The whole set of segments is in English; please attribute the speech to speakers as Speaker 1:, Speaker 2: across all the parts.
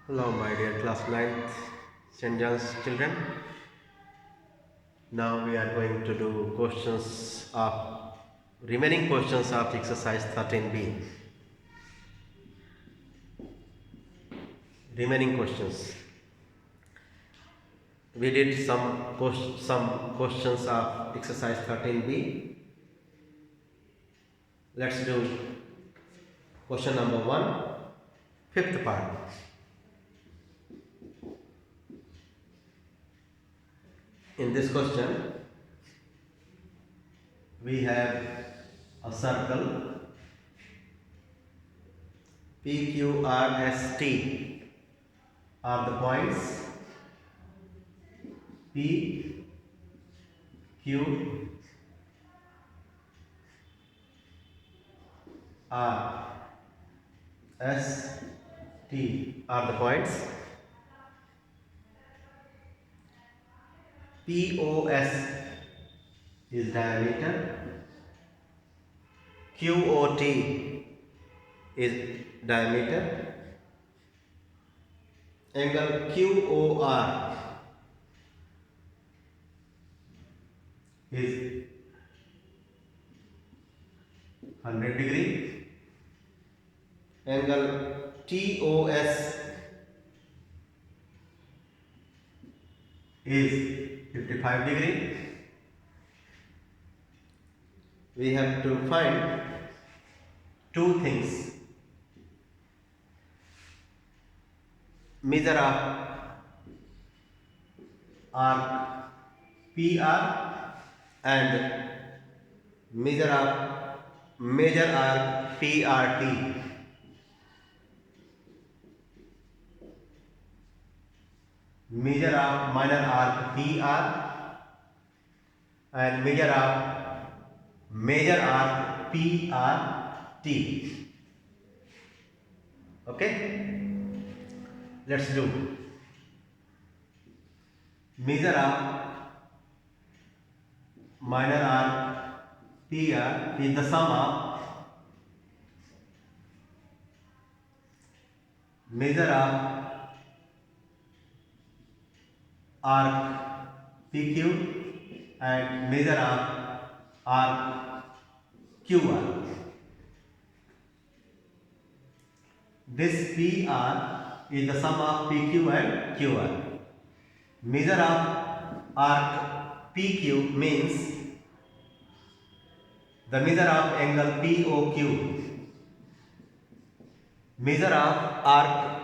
Speaker 1: Hello, my dear class 9th St. John's children. Now we are going to do remaining questions of exercise 13b. Remaining questions. We did some questions of exercise 13b. Let's do question number 1, fifth part. In this question, we have a circle P, Q, R, S, T are the points P, Q, R, S, T are the points. POS is diameter. QOT is diameter. Angle QOR is 100 degree. Angle TOS is 55 degree. We have to find two things. Measure of arc PR and measure of major arc PRT. Measure of minor arc PR and measure of major arc PRT. Okay, let's do. Measure of minor arc PR is the sum of measure of arc PQ and measure of arc QR. This PR is the sum of PQ and QR. Measure of arc PQ means the measure of angle POQ. Measure of arc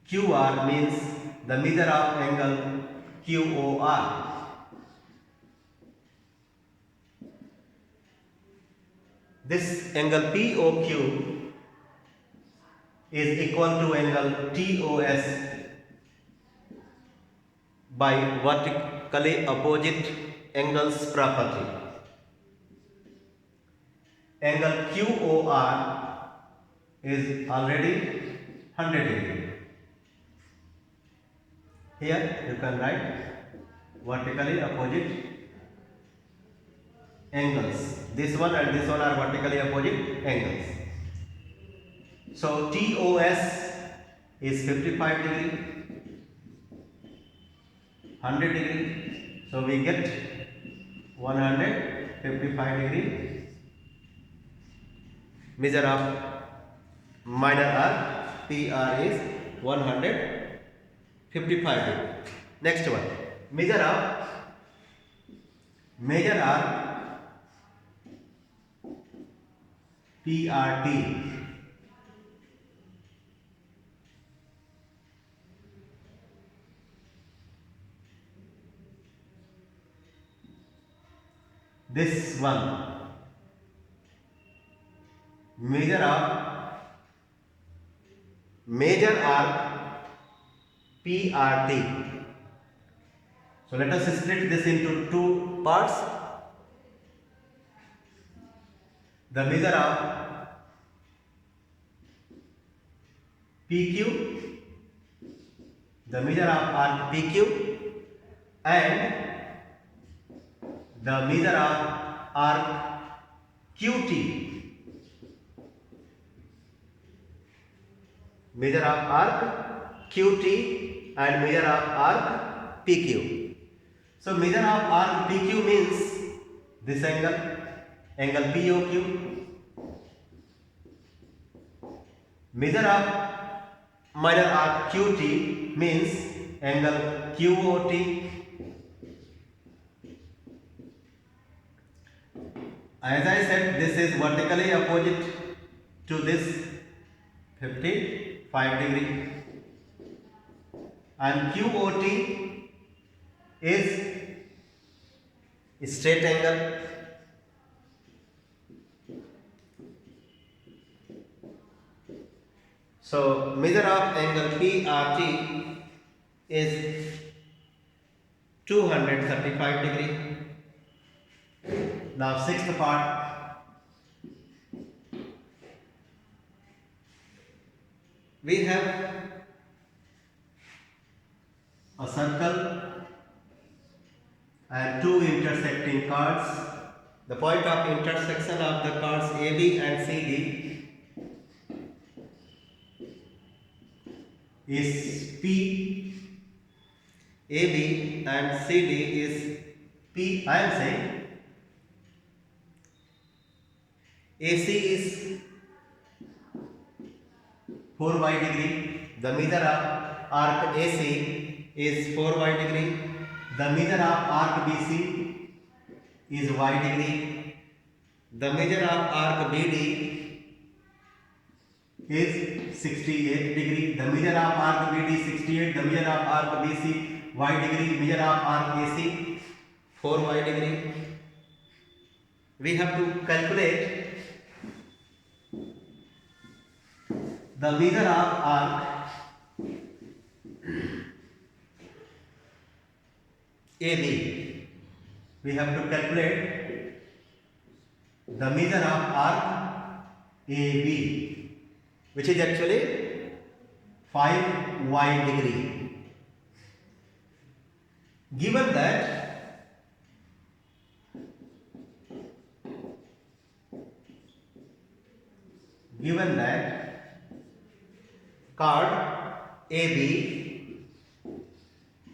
Speaker 1: QR means the measure of angle QOR. This angle POQ is equal to angle TOS by vertically opposite angles property. Angle QOR is already 100 degree. Here you can write vertically opposite angles. This one and this one are vertically opposite angles. So TOS is 55 degree, 100 degree. So we get 155 degree. Measure of minor arc PR is 155 degree. Next one, measure of major arc PRT. This one, measure of major arc PRT. So let us split this into two parts. The measure of PQ, the measure of arc PQ and the measure of arc QT. Measure of arc QT and measure of arc PQ. So measure of arc PQ means this angle, angle POQ. Measure of minor arc QT means angle QOT. As I said, this is vertically opposite to this 55 degree, and QOT is straight angle. So measure of angle PRT is 235 degree. Now sixth part, we have a circle and two intersecting chords. The point of intersection of the chords AB and CD is P. AB and CD is P. I am saying AC is 4y degree. The measure of arc AC is 4y degree. The measure of arc BC is y degree. The measure of arc BD is 68 degree. The measure of arc BD 68. The measure of arc BC y degree. Measure of arc AC 4y degree. We have to calculate the measure of arc AB. We have to calculate the measure of arc AB, which is actually 5y degree. Given that chord AB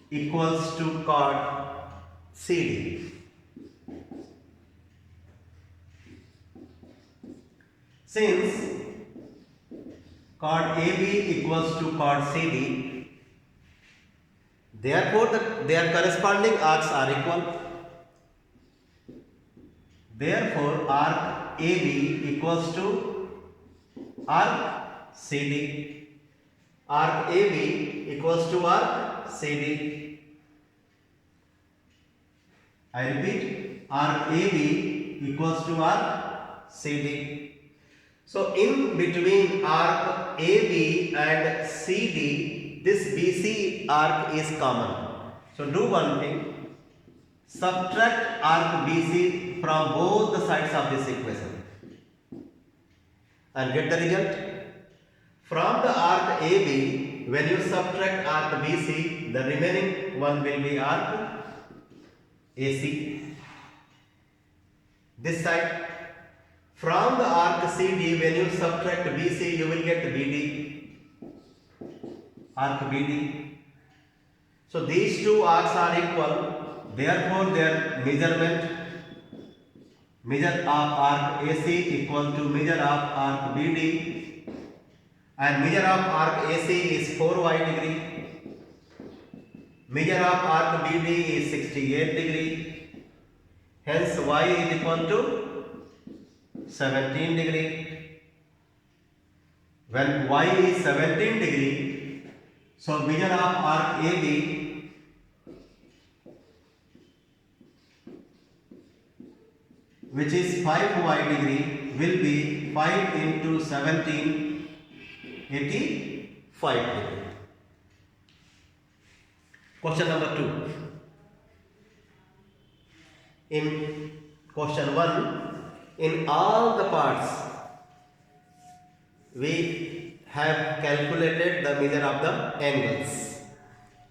Speaker 1: equals to chord CD. Since chord AB equals to chord CD, therefore their corresponding arcs are equal. Therefore arc AB equals to arc CD. Arc AB equals to arc CD. I repeat, arc AB equals to arc CD. So in between arc AB and CD, this BC arc is common. So do one thing, subtract arc BC from both the sides of this equation and get the result. From the arc AB, when you subtract arc BC, the remaining one will be arc AC. This side. From the arc CD, when you subtract BC, you will get BD. Arc BD. So these two arcs are equal. Therefore, their measure of arc AC equal to measure of arc BD. And measure of arc AC is 4y degree. Measure of arc BD is 68 degree. Hence y is equal to 17 degree. When y is 17 degree, so measure of arc AB which is 5y degree will be 5 into 17, 85 degree. Question number 2. In question 1, in all the parts we have calculated the measure of the angles.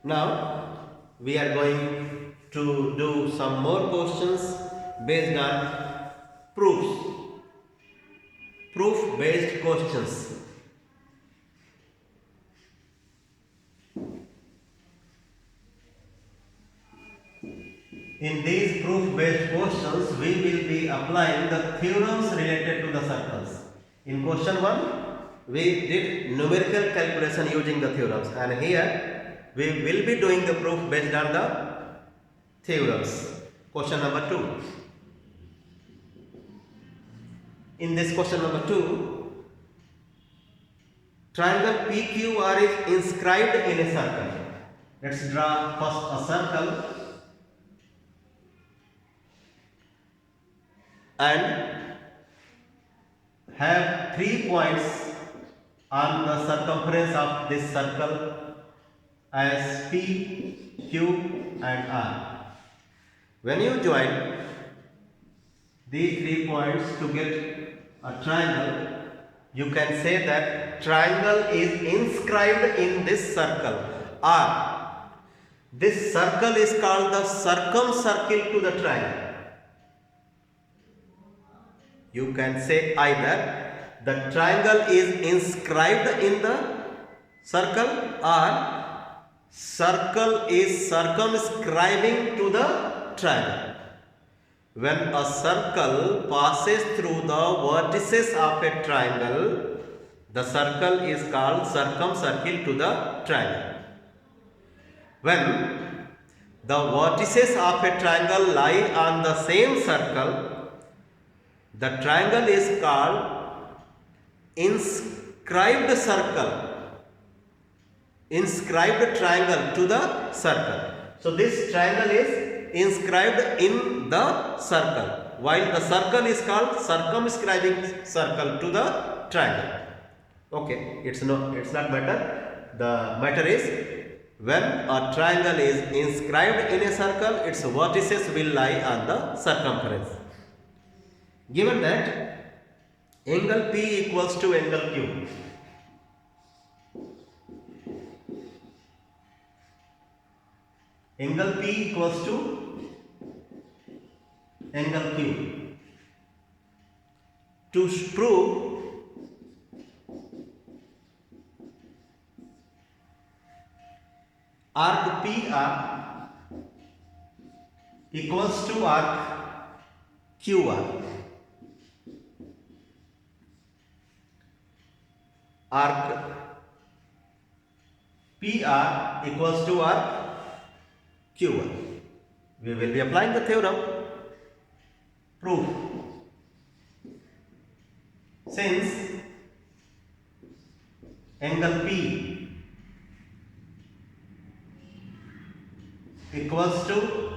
Speaker 1: Now we are going to do some more questions based on proofs. Proof based questions. applying the theorems related to the circles. In question 1, we did numerical calculation using the theorems, and here we will be doing the proof based on the theorems. Question number 2. In this question number 2, triangle PQR is inscribed in a circle. Let's draw first a circle and have 3 points on the circumference of this circle as P, Q and R. When you join these 3 points to get a triangle, you can say that triangle is inscribed in this circle, or this circle is called the circumcircle to the triangle. You can say either the triangle is inscribed in the circle or circle is circumscribing to the triangle. When a circle passes through the vertices of a triangle, the circle is called circumcircle to the triangle. When the vertices of a triangle lie on the same circle, the triangle is called inscribed triangle to the circle. So this triangle is inscribed in the circle, while the circle is called circumscribing circle to the triangle. Okay, it's not matter. The matter is when a triangle is inscribed in a circle, its vertices will lie on the circumference. Given that angle P equals to angle Q, angle P equals to angle Q. To prove arc PR equals to arc QR. Arc PR equals to arc QR. We will be applying the theorem. Proof. Since angle P equals to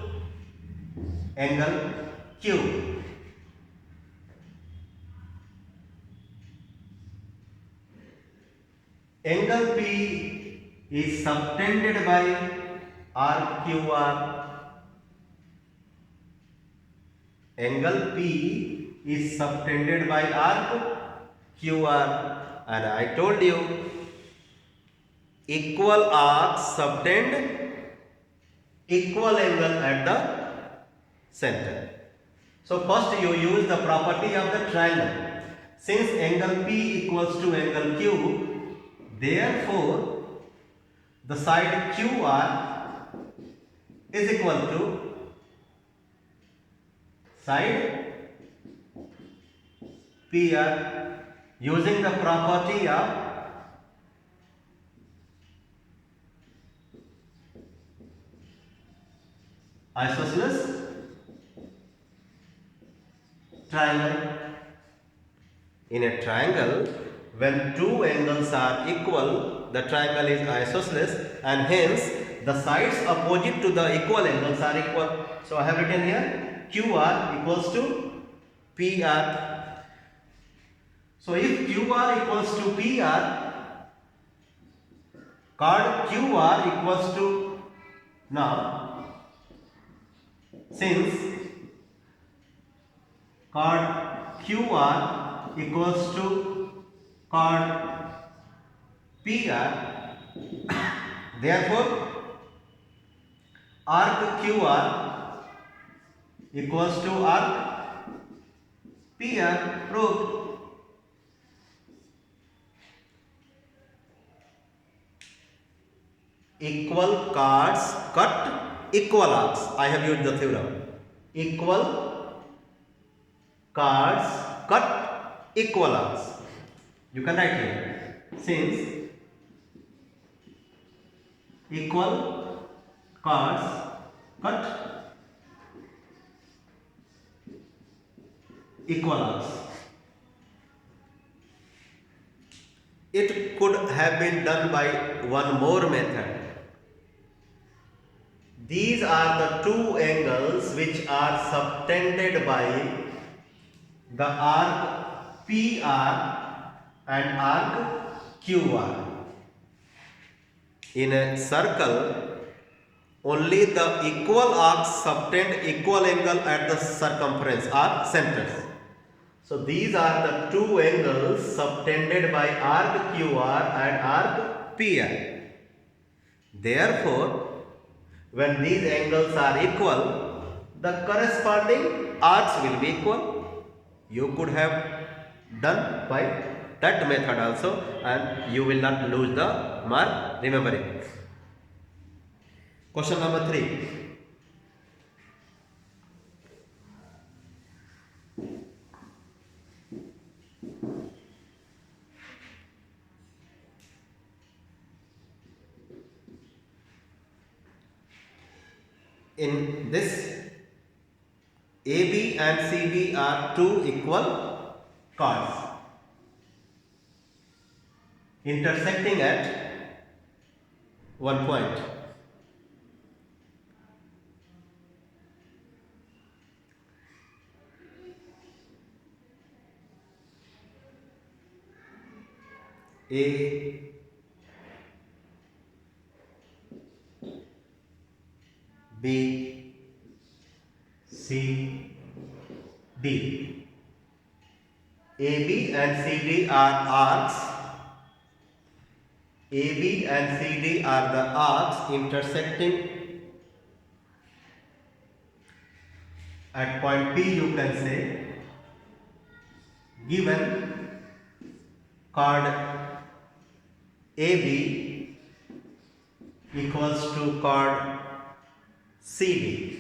Speaker 1: angle Q, angle P is subtended by arc QR. Angle P is subtended by arc QR, and I told you equal arcs subtend equal angle at the center. So first you use the property of the triangle. Since angle P equals to angle Q, therefore the side QR is equal to side PR, using the property of isosceles triangle. In a triangle, when two angles are equal, the triangle is isosceles, and hence the sides opposite to the equal angles are equal. So I have written here QR equals to PR. So if QR equals to PR, chord QR equals to, now since chord QR equals to chord PR, therefore arc QR equals to arc PR. Proved. Equal chords cut equal arcs. I have used the theorem. Equal cards cut equal arcs. You can write here, since equal cards cut equal arcs. It could have been done by one more method. These are the two angles which are subtended by the arc PR and arc QR. In a circle, only the equal arcs subtend equal angle at the circumference or centers. So these are the two angles subtended by arc QR and arc PR. Therefore, when these angles are equal, the corresponding arcs will be equal. You could have done by that method also, and you will not lose the mark. Remember it. Question number 3. In this, AB and CB are two equal chords intersecting at one point. A, B, C, D. AB and CD are arcs. AB and CD are the arcs intersecting at point P. You can say, given chord AB equals to chord CD.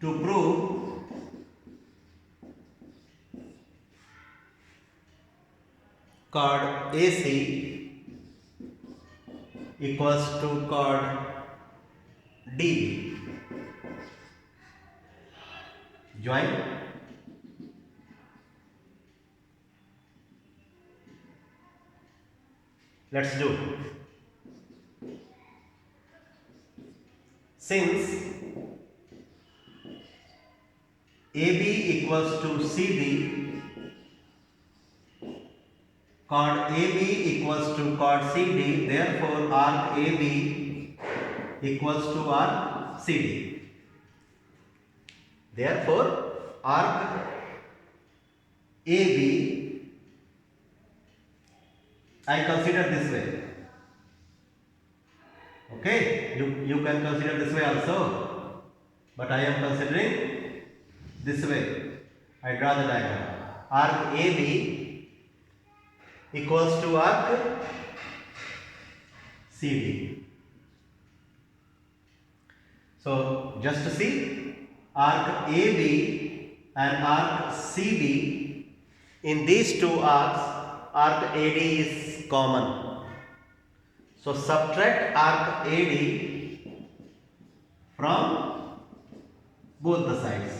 Speaker 1: To prove chord AC equals to chord DB. Join. Let's do. Since AB equals to CD, chord AB equals to chord CD, therefore arc AB equals to arc CD. Therefore arc AB, I consider this way. Okay, you can consider this way also, but I am considering this way. I draw the diagram. Arc AB equals to arc CD. So just to see, arc AB and arc CD, in these two arcs, arc AD is common. So subtract arc AD from both the sides.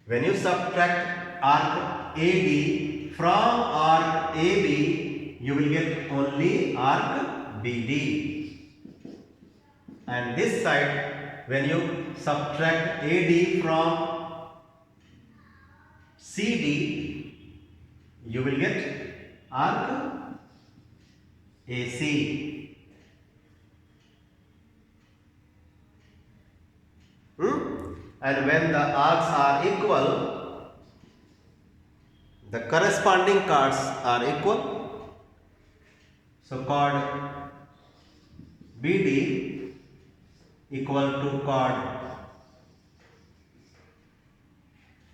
Speaker 1: When you subtract arc AD from arc AB, you will get only arc BD. And this side, when you subtract AD from CD, you will get arc AC. And when the arcs are equal, the corresponding chords are equal. So chord BD equal to chord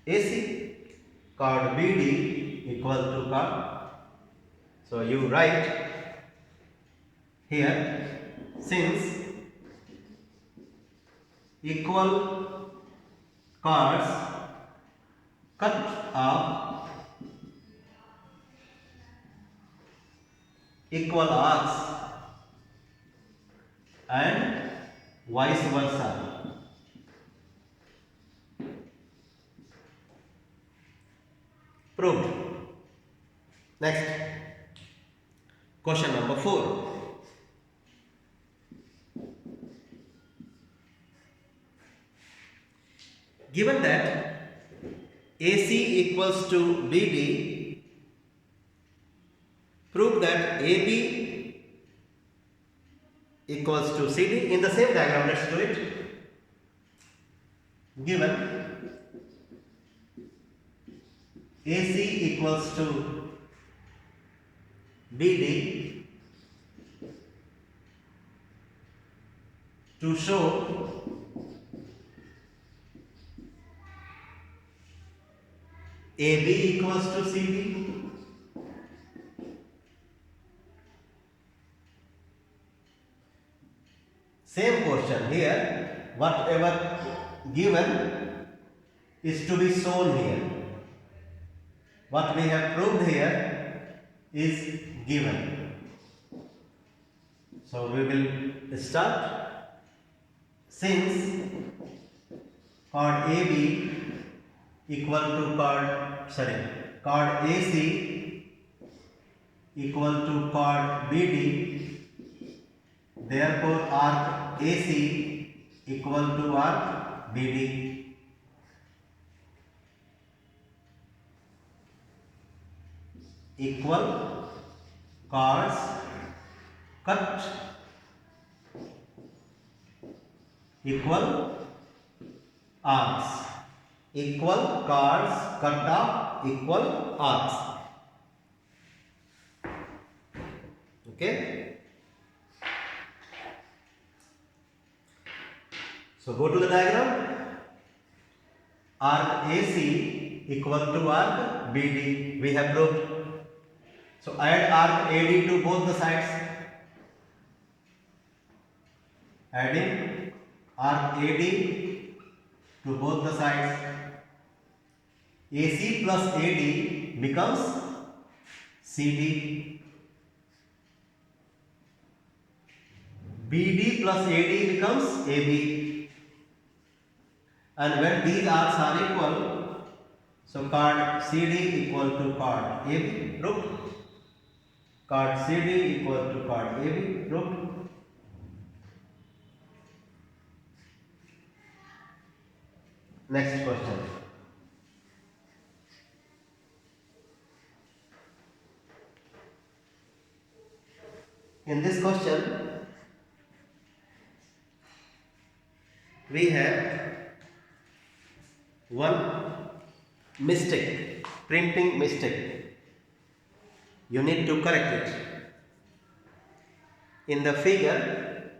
Speaker 1: AC, chord BD equal to chord. So you write here, since equal chords cut of equal arcs and vice versa. Proved. Next, question number 4. Given that AC equals to BD, prove that AB equals to CD. In the same diagram, let's do it. Given AC equals to BD, to show AB equals to CD, same question here, whatever given is to be shown here. What we have proved here is given. So we will start. Since chord AB equal to chord AC equal to chord BD, therefore arc AC equal to arc BD. Equal chords cut equal arcs. Equal chords cut off equal arcs. Okay. So go to the diagram. Arc AC equal to arc BD. We have proved. So add arc AD to both the sides. Adding arc AD to both the sides. AC plus AD becomes CD. BD plus AD becomes AB. And when these arcs are equal, so chord CD equal to chord AB. Proved. Chord CD equal to chord AB. Proved. Next question. In this question, we have one mistake, printing mistake. You need to correct it. In the figure,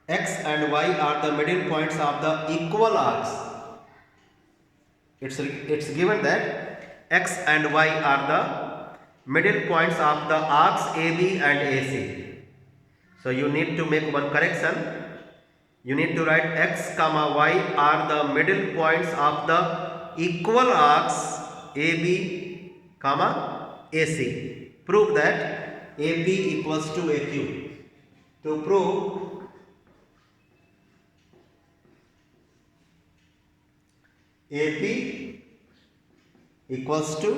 Speaker 1: X and Y are the middle points of the equal arcs. It's given that X and Y are the middle points of the arcs AB and AC. So you need to make one correction. You need to write X comma Y are the middle points of the equal arcs AB comma AC. Prove that AB equals to AQ. To prove AP equals to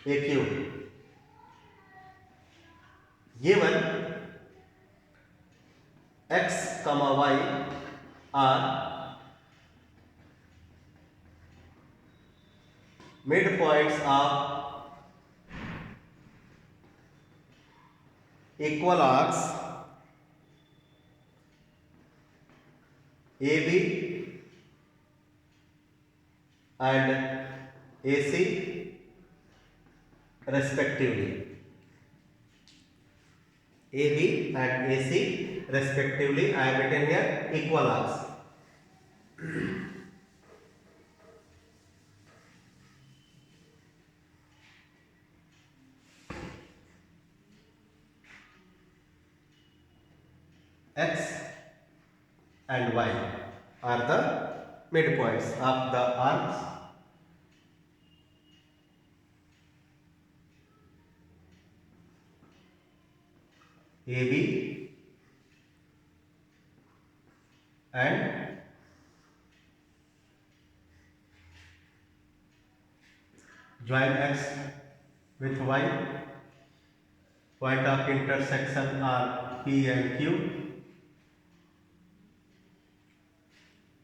Speaker 1: AQ, given X comma Y are midpoints of equal arcs AB and AC respectively. AB and AC respectively. I have written here equal arcs. X and Y are the midpoints of the arcs AB and join X with Y. Point of intersection are P and Q.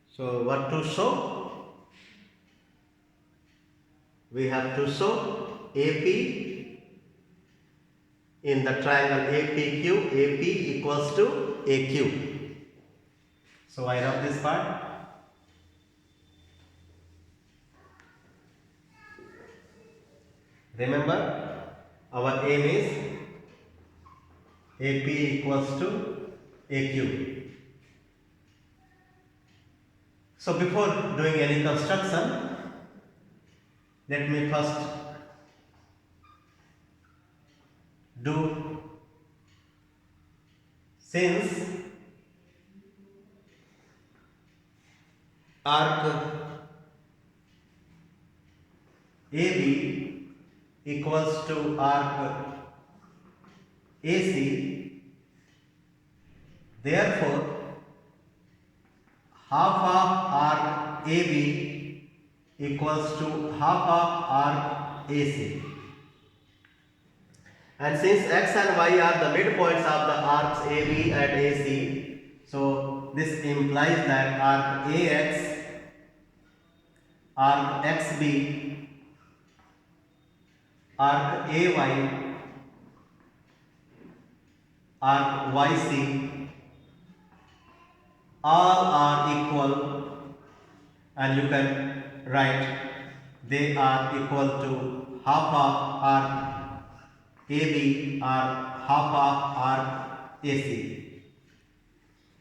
Speaker 1: So what to show? We have to show AP in the triangle APQ. AP equals to AQ. So I write this part. Remember, our aim is AP equals to AQ. So before doing any construction, let me first do, since arc AB equals to arc AC, therefore half of arc AB equals to half of arc AC. And since X and Y are the midpoints of the arcs AB and AC, so this implies that arc AX, arc XB, arc AY, arc YC, all are equal, and you can write they are equal to half of arc AB or half of arc AC.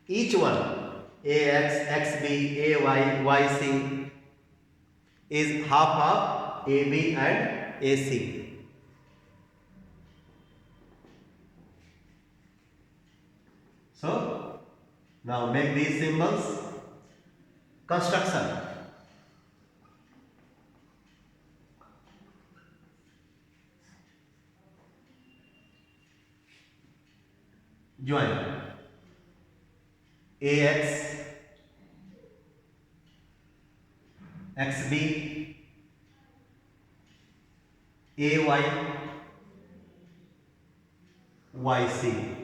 Speaker 1: Each one, AX, XB, AY, YC is half of AB and AC. So now make these symbols. Construction. Join AX, XB, AY, YC.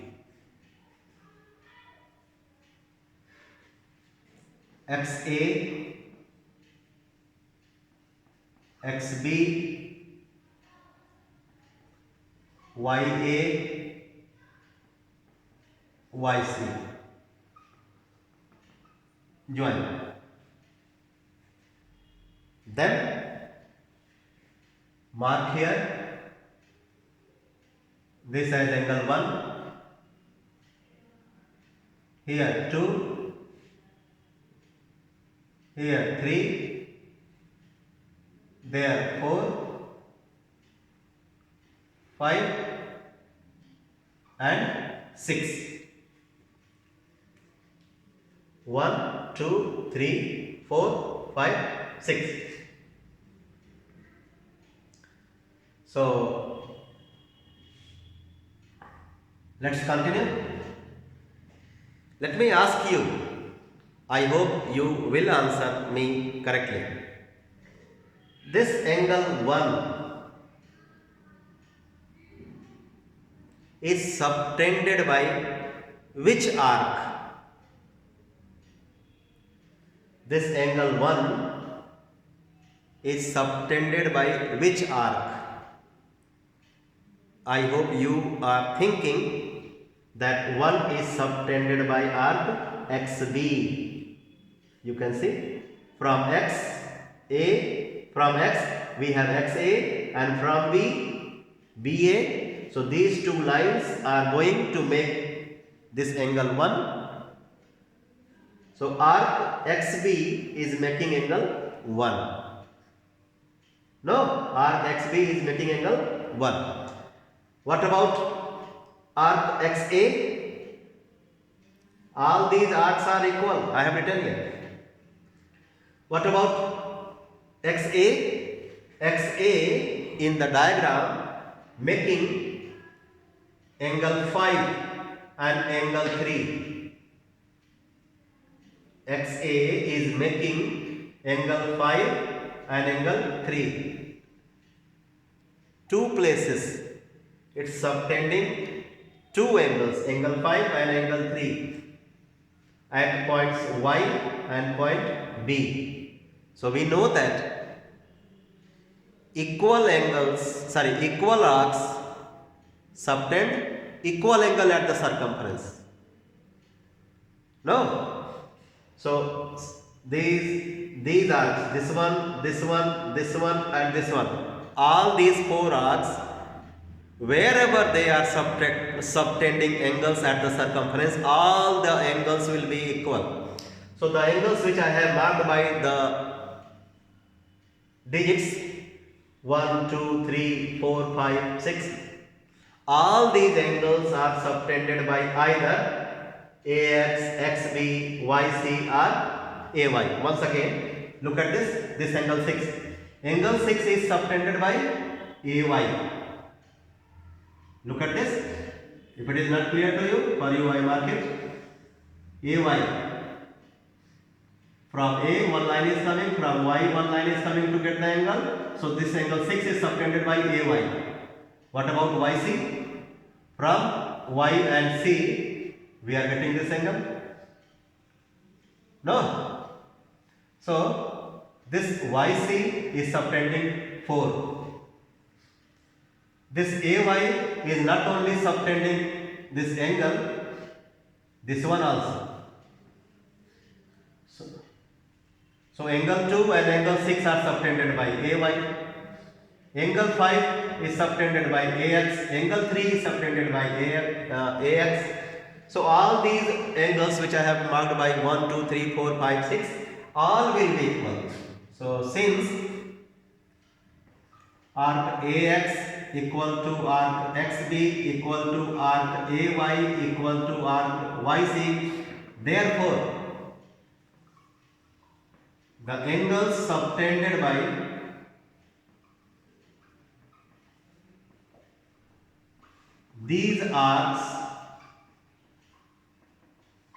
Speaker 1: XA, XB, YA, YC. Join. Then mark here this as angle 1, here 2, here 3, there 4, 5 and 6. 1, 2, 3, 4, 5, 6. So let's continue. Let me ask you, I hope you will answer me correctly. This angle 1 is subtended by which arc? This angle 1 is subtended by which arc? I hope you are thinking that 1 is subtended by arc XB. You can see from X we have XA, and from B, BA. So these two lines are going to make this angle 1. So arc XB is making angle 1. No, arc XB is making angle 1. What about arc XA? All these arcs are equal. I have written here. What about XA? XA in the diagram making angle 5 and angle 3. XA is making angle 5 and angle 3. Two places. It's subtending two angles, angle 5 and angle 3 at points Y and point B. So we know that equal arcs subtend equal angle at the circumference. No? So these arcs, this one, this one, this one and this one, all these four arcs, wherever they are subtending angles at the circumference, all the angles will be equal. So the angles which I have marked by the digits 1, 2, 3, 4, 5, 6, all these angles are subtended by either AX, XB, YC or AY. Once again, look at this angle 6. Angle 6 is subtended by AY. Look at this. If it is not clear to you, for you I mark it. AY. From A, one line is coming, from Y, one line is coming to get the angle. So this angle 6 is subtended by AY. What about YC? From Y and C, we are getting this angle? No. So this YC is subtending 4. This AY is not only subtending this angle, this one also. So angle 2 and angle 6 are subtended by AY. Angle 5 is subtended by AX. Angle 3 is subtended by AX. So all these angles which I have marked by 1, 2, 3, 4, 5, 6, all will be equal. So since arc AX equal to arc XB equal to arc AY equal to arc YC, therefore the angles subtended by these arcs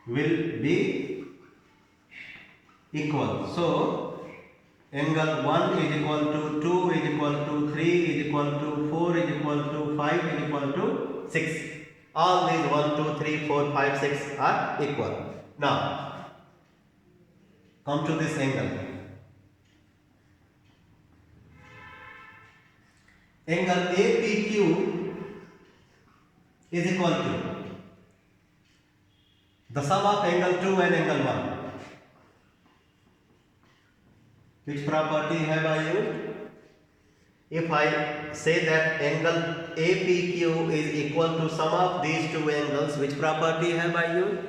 Speaker 1: will be equal. So angle 1 is equal to 2 is equal to 3 is equal to 4 is equal to 5 is equal to 6. All these 1, 2, 3, 4, 5, 6 are equal. Now come to this angle. Angle APQ is equal to the sum of angle 2 and angle 1. Which property have I used? If I say that angle APQ is equal to sum of these two angles, which property have I used?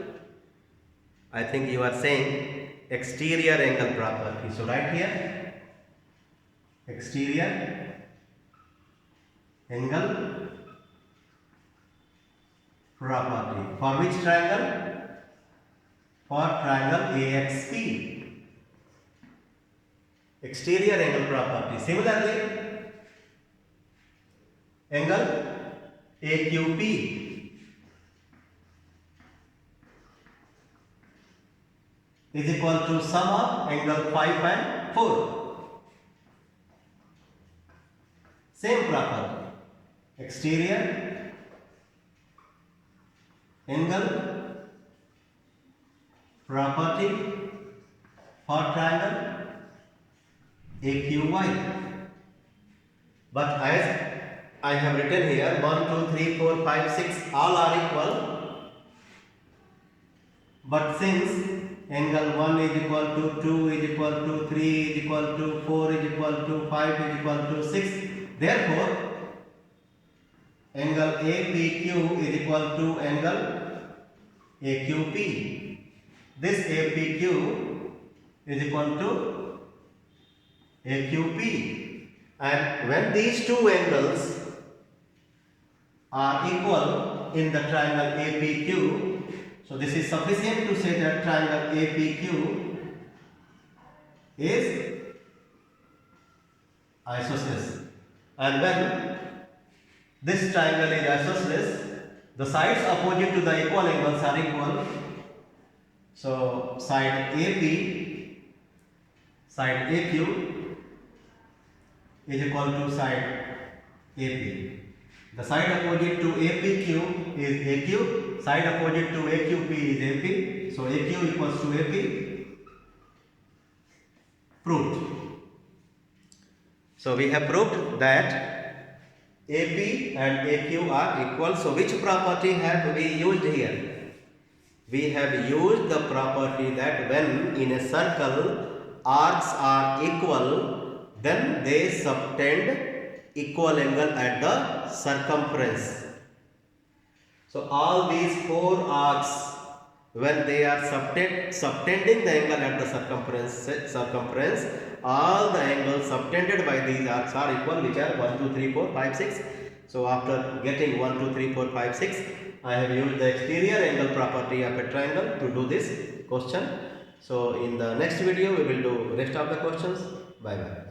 Speaker 1: I think you are saying exterior angle property. So right here, exterior angle property. For which triangle? For triangle AXP. Exterior angle property. Similarly, angle AQP is equal to sum of angle 5 and 4. Same property. Exterior angle property for triangle AQY. But as I have written here, 1, 2, 3, 4, 5, 6 all are equal. But since angle 1 is equal to 2 is equal to 3 is equal to 4 is equal to 5 is equal to 6, therefore angle APQ is equal to angle AQP. This APQ is equal to AQP, and when these two angles are equal in the triangle APQ, So this is sufficient to say that triangle APQ is isosceles. And when this triangle is isosceles, the sides opposite to the equal angles are equal. So side AQ is equal to side AP. The side opposite to APQ is AQ, side opposite to AQP is AP. So AQ equals to AP. Proved. So we have proved that AP and AQ are equal. So which property have we used here? We have used the property that when in a circle arcs are equal, then they subtend equal angle at the circumference. So all these four arcs, when they are subtending the angle at the circumference, all the angles subtended by these arcs are equal, which are 1, 2, 3, 4, 5, 6. So after getting 1, 2, 3, 4, 5, 6, I have used the exterior angle property of a triangle to do this question. So in the next video we will do rest of the questions. Bye bye.